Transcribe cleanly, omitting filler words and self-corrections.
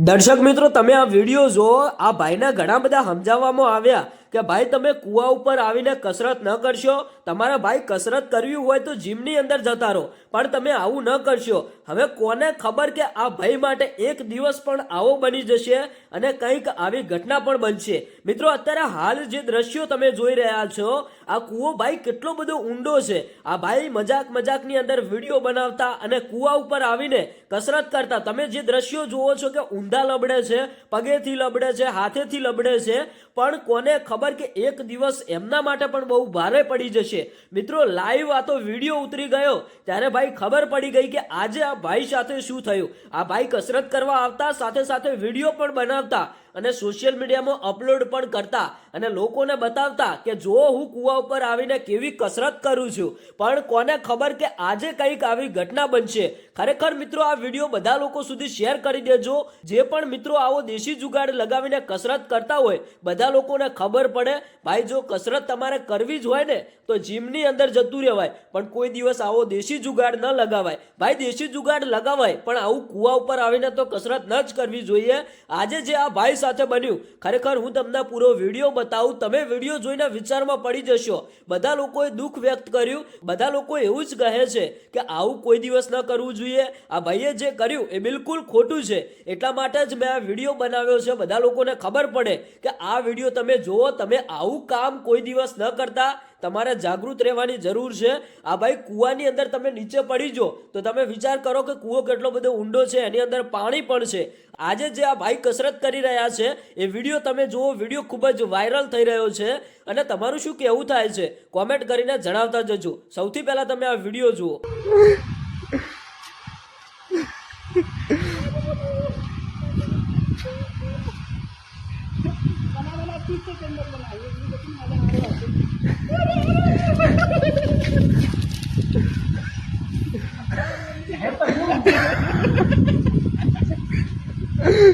દર્શક મિત્રો, તમે આ વિડીયો જો આ ભાઈને ઘણા બધા સમજાવવામાં આવ્યા કે ભાઈ તમે કૂવા ઉપર આવીને કસરત ન કરશો, તમારા ભાઈ કસરત કરવી હોય તો જીમની અંદર જતા રહો, પણ તમે આવું ન કરશો। હવે કોને ખબર કે આ ભાઈ માટે એક દિવસ પણ આવો બની જશે અને કંઈક આવી ઘટના પણ બનશે। મિત્રો, અત્યારે હાલ જે દ્રશ્યો તમે જોઈ રહ્યા છો, આ કૂવો ભાઈ કેટલો બધો ઊંડો છે। આ ભાઈ મજાકની અંદર વિડીયો બનાવતા અને કૂવા ઉપર આવીને કસરત કરતા તમે જે દ્રશ્યો જુઓ છો કે ઊંધા લબડે છે, પગેથી લબડે છે, હાથેથી લબડે છે, પણ કોને ખબર કે એક દિવસ એમના માટે પણ બહુ ભારે પડી જશે। મિત્રો, લાઈવ આ તો વિડીયો ઉતરી ગયો ત્યારે ભાઈ ખબર પડી ગઈ કે આજે આ ભાઈ સાથે શું થયું। આ ભાઈ કસરત કરવા આવતા, સાથે સાથે વિડીયો પણ બનાવતા અને સોશિયલ મીડિયામાં અપલોડ પણ કરતા અને લોકોને બતાવતા કે જો હું કૂવા ઉપર આવીને કેવી કસરત કરું છું, પણ કોને ખબર કે આજે કંઈક આવી ઘટના બનશે। ખરેખર મિત્રો, આ વિડીયો બધા લોકો સુધી શેર કરી દેજો। જે પણ મિત્રો આવો દેશી જુગાડ લગાવીને કસરત કરતા હોય, બધા લોકોને ખબર પડે ભાઈ જો કસરત તમારે કરવી જ હોય ને તો જીમની અંદર જતું રહેવાય, પણ કોઈ દિવસ આવો દેશી જુગાડ ન લગાવાય। ભાઈ દેશી જુગાડ લગાવાય, પણ આવું કૂવા ઉપર આવીને તો કસરત ન જ કરવી જોઈએ। આજે જે આ ભાઈ સાથે બન્યું, ખરેખર હું તમને પૂરો વિડીયો બતાવું, તમે વિડીયો જોઈને વિચારમાં પડી જશો। બધા લોકોએ દુઃખ વ્યક્ત કર્યું, બધા લોકો એવું જ કહે છે કે આવું કોઈ દિવસ ન કરવું જોઈએ। આ ભાઈએ જે કર્યું એ બિલકુલ ખોટું છે, એટલા માટે જ મેં આ વિડીયો બનાવ્યો છે, બધા લોકોને ખબર પડે કે આ વિડીયો તમે જુઓ, તમે આવું કામ કોઈ દિવસ ન કરતા। તમારે જાગૃત રહેવાની જરૂર છે। આ ભાઈ કૂવાની અંદર તમે નીચે પડી જો તો તમે વિચાર કરો કે કૂવો કેટલો બધો ઊંડો છે, એની અંદર પાણી પણ છે। આજે જે આ ભાઈ કસરત કરી રહ્યા છે એ વિડીયો તમે જુઓ, વિડીયો ખૂબ જ વાયરલ થઈ રહ્યો છે અને તમારું શું કહેવું થાય છે કોમેન્ટ કરીને જણાવતા જજો। સૌથી પહેલા તમે આ વિડીયો જુઓ।